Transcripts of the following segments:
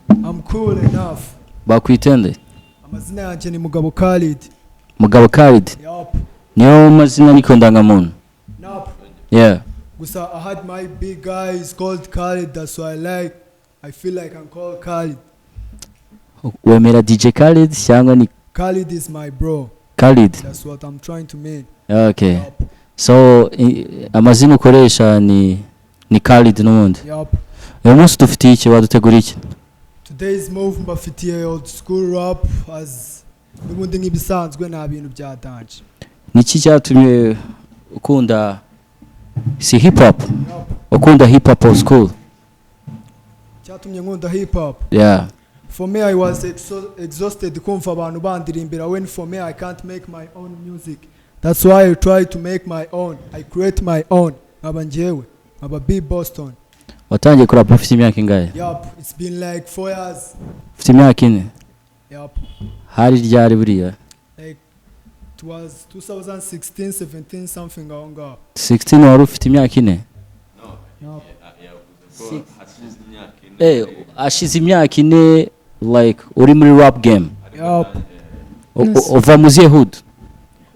I'm cool enough. Bakwitende? Amazina yanjye ni Mugabo Khalid. Mugabo Khalid? Yup. Niyo mazina niko ndangamuntu? Yup. Yeah. Gusa I had my big guy is called Khalid, that's why I feel like I'm called Khalid. Wemera DJ Khalid cyangwa ni Khalid is my bro. Khalid? That's what I'm trying to mean. Okay. Yup. So amazina ukoresha ni Khalid n'ubundi? Yup. Uyu munsi dufitiye iki, waduteguriye iki? Today's move mbafitiye old school rap as n'ubundi nk'ibisanzwe nta bintu byatanje. Niki cyatumye ukunda si hip hop? Ukunda hip hop old school? Cyatumye nkunda hip hop. Yeah. For me I was exhausted kumva abantu bandirimbira when for me I can't make my own music. That's why I try to make my own. I create my own. Aba njyewe, aba B Boston. Watangiye kurapa ufite imyaka ingahe? Yup, it's been like 4 years. Ufite imyaka ine? Yup. Hari ryari buriya? Like it was 2016, 17 something around ngaho. 16 wari ufite imyaka ine? Yup. Ashize imyaka ine like uri muri rap game? Yup. Uva mu zihe hood?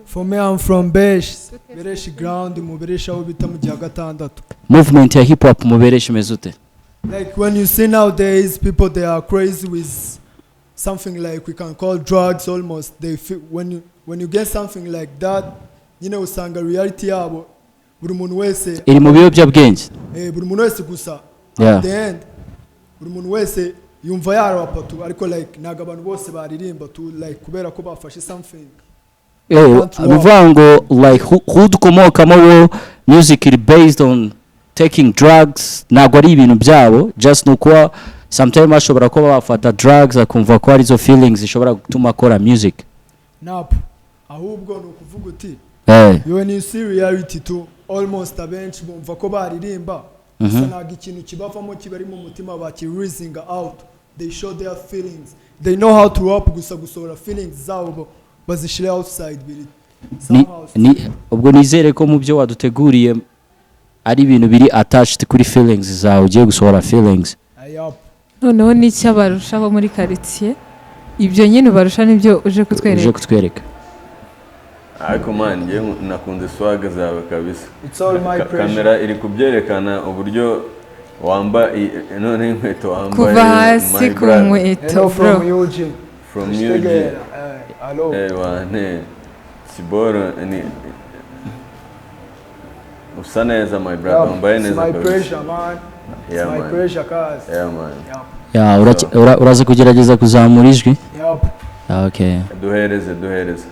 For me I'm from Beresh ground mu Beresh aho bita mu gihe gatandatu. Movement ya hip hop mu Beresh imeze ute? Like when you see nowadays people they are crazy with something like we can call drugs almost. They feel, when you get something like that, you know usanga reality yabo buri muntu wese iri mu biyobyabwenge. Buri muntu wese gusa at the end buri muntu wese yumva yarapa tu ariko like naga abantu bose baririmba tu like kubera ko bafashe something. Uvango like who dukomokamo wo music is based on taking drugs nagwa ari ibintu byabo just nuko sometimes ashobora kuba bafata drugs akumva ko ari zo feelings zishobora gutuma akora music. Nap ahubwo nukuvuga uti when you see reality to almost abenshi bumva ko baririmba gusa naga ikintu kibavamo kibari mu mutima baki raising out, they show their feelings, they know how to rap gusa gusora feelings zabo bazishire outside biri ubwo nizere ko mu byo waduteguriye ari ibintu biri attached kuri feelings zawe ugiye gusohora feelings. Noneho ni cyabarusha bo muri quartier ibyo nyine barusha nibyo uje kutwereka. Ariko man ngiye nakunze swag zawe kabisa. It's all my pressure. Kamera iri kubyerekana uburyo wamba none inkweto wambaye kuva hasi ku nkweto from Eugene. From Eugene. Hello. Wane Siboro ni usaneza my brother wambaye neza my pressure man. Yeah, my man. pressure cause. Yeah man. Uraza kugerageza kuzamura ijwi? Yup. Okay. Duhereze.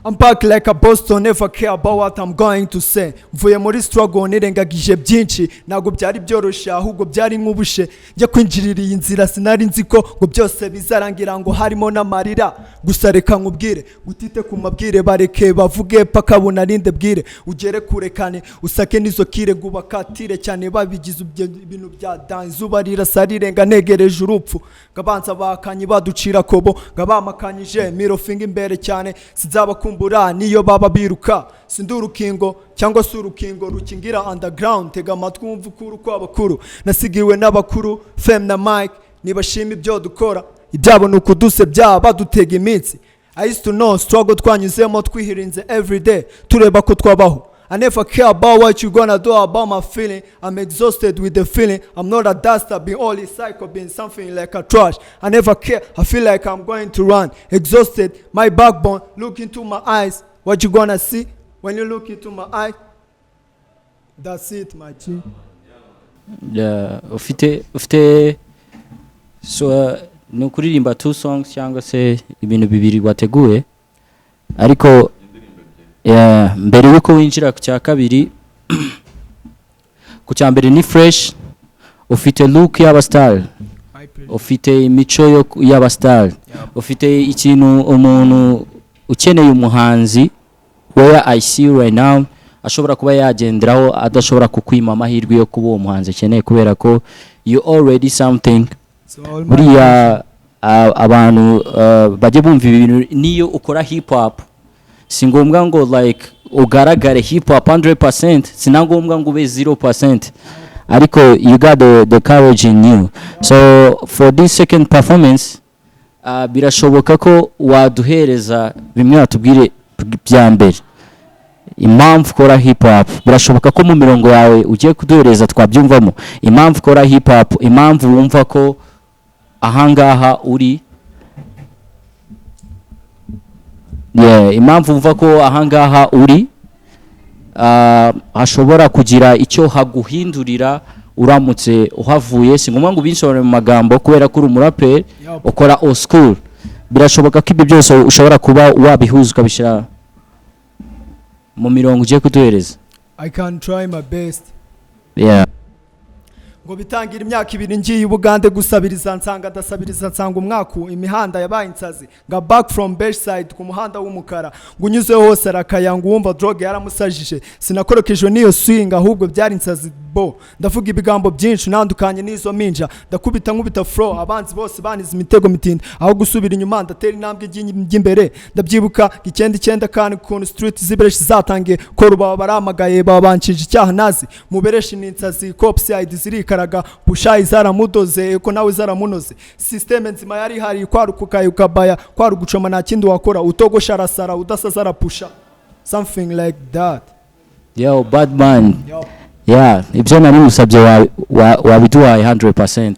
I'm back like a Boston, never care about what I'm going to say. Mvuye muri struggle nirengagije byinshi, nago byari byoroshye ahubwo byari nk'ubushe. Njya kwinjirira iyi nzira sinari nzi ko ngo byose bizarangira ngo harimo n'amarira. Gusa reka nkubwire, utite ku mabwire bareke bavuge paka bunarinde bwire. Ugere kurekane, usake nizo kire gubakatire cyane babigize ibintu bya dance. Zuba rirasarirenga negereje urupfu. Gabanza bakanyi baducira kobo, gabamakanyije mirofinga imbere cyane. Sizaba kumbura niyo baba biruka sindurukingo cyangwa se urukingo rukingira underground. Tega amatwi wumva ukuru kw'abakuru nasigiwe n'abakuru fem na mic nibashima ibyo dukora ibyabo nukuduse byaba dutega iminsi. I used to know struggle twanyuzemo twihirinze every day tureba ko twabaho. I never care about what you gonna do about my feeling. I'm exhausted with the feeling. I'm not a duster, being all this cycle, being something like a trash. I never care. I feel like I'm going to run. Exhausted, my backbone. Look into my eyes. What you gonna see when you look into my eyes? That's it, my G. Yeah, ufite so no kuririmba 2 songs cyangwa se ibintu bibiri wateguye ariko mbere yuko winjira ku cya kabiri ku cya mbere ni fresh, ufite look y'aba style, ufite imico y'aba style, ufite ikintu umuntu ukeneye umuhanzi where I see right now ashobora kuba yagenderaho adashobora kukwima amahirwe yo kuba uwo muhanzi akeneye kubera ko you already something. Buriya abantu bajye bumva ibintu niyo ukora hip hop si ngombwa ngo like ugaragare hip hop 100%, sinangombwa ngo ube 0%. ariko you got the courage in you. So for this second performance birashoboka ko waduhereza bimwe watubwire bya mbere impamvu ukora hip hop. Birashoboka ko mu mirongo yawe ugiye kuduhereza twabyumvamo impamvu ukora hip hop, impamvu wumva ko ahangaha uri impamvu wumva ko ahangaha uri hashobora kugira icyo haguhindurira uramutse uhavuye. Singomba ngo ubinsobanure mu magambo kubera ko uri umuraperi ukora old school. Birashoboka ko ibyo byose ushobora kuba wabihuza ukabishyira mu mirongo ugiye kuduhereza. I can try my best. Yeah. Ngo bitangira imyaka 2 ngiye Bugande gusabiriza nsanga dasabiriza nsanga umwaku imihanda yabaye insazi nga back from Beachside ku muhanda w'umukara ngunyuze hose arakayanga wumva drogue yaramusajije sinakorokejwe niyo swing ahubwo byari insazi bo ndavuga ibigambo byinshi nandukanye nizo minja ndakubita nkubita flow abanzi bose banize imitego mitinde aho gusubira inyuma ndatera intambwe y'imbere ndabyibuka 99 kandi ku street zibereshi zatangiye ko ruba baramagaye babancije icyaha nazi mubereshi n'insazi cops ID zirikaraga bushayi zaramudoze ko nawe zaramunoze system nzima yari hari kwarukukaye ukabaya kwarugucoma nta kindi wakora utogosha arasara udasaza arapusha something like that. Yo bad man. Yeah, ibyo nari musabye wabiduhaye 100%.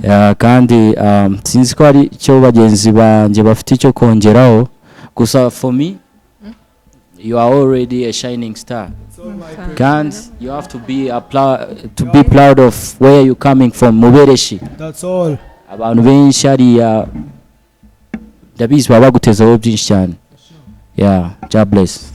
Yeah, kandi sinzi ko ari cyo bagenzi banje bafite icyo kongeraho gusa for me you are already a shining star. And you have to be proud of where you coming from. Mubereshi. That's all. Abantu benshi ari ndabizi baba gutezaho byinshi cyane. Yeah, God bless.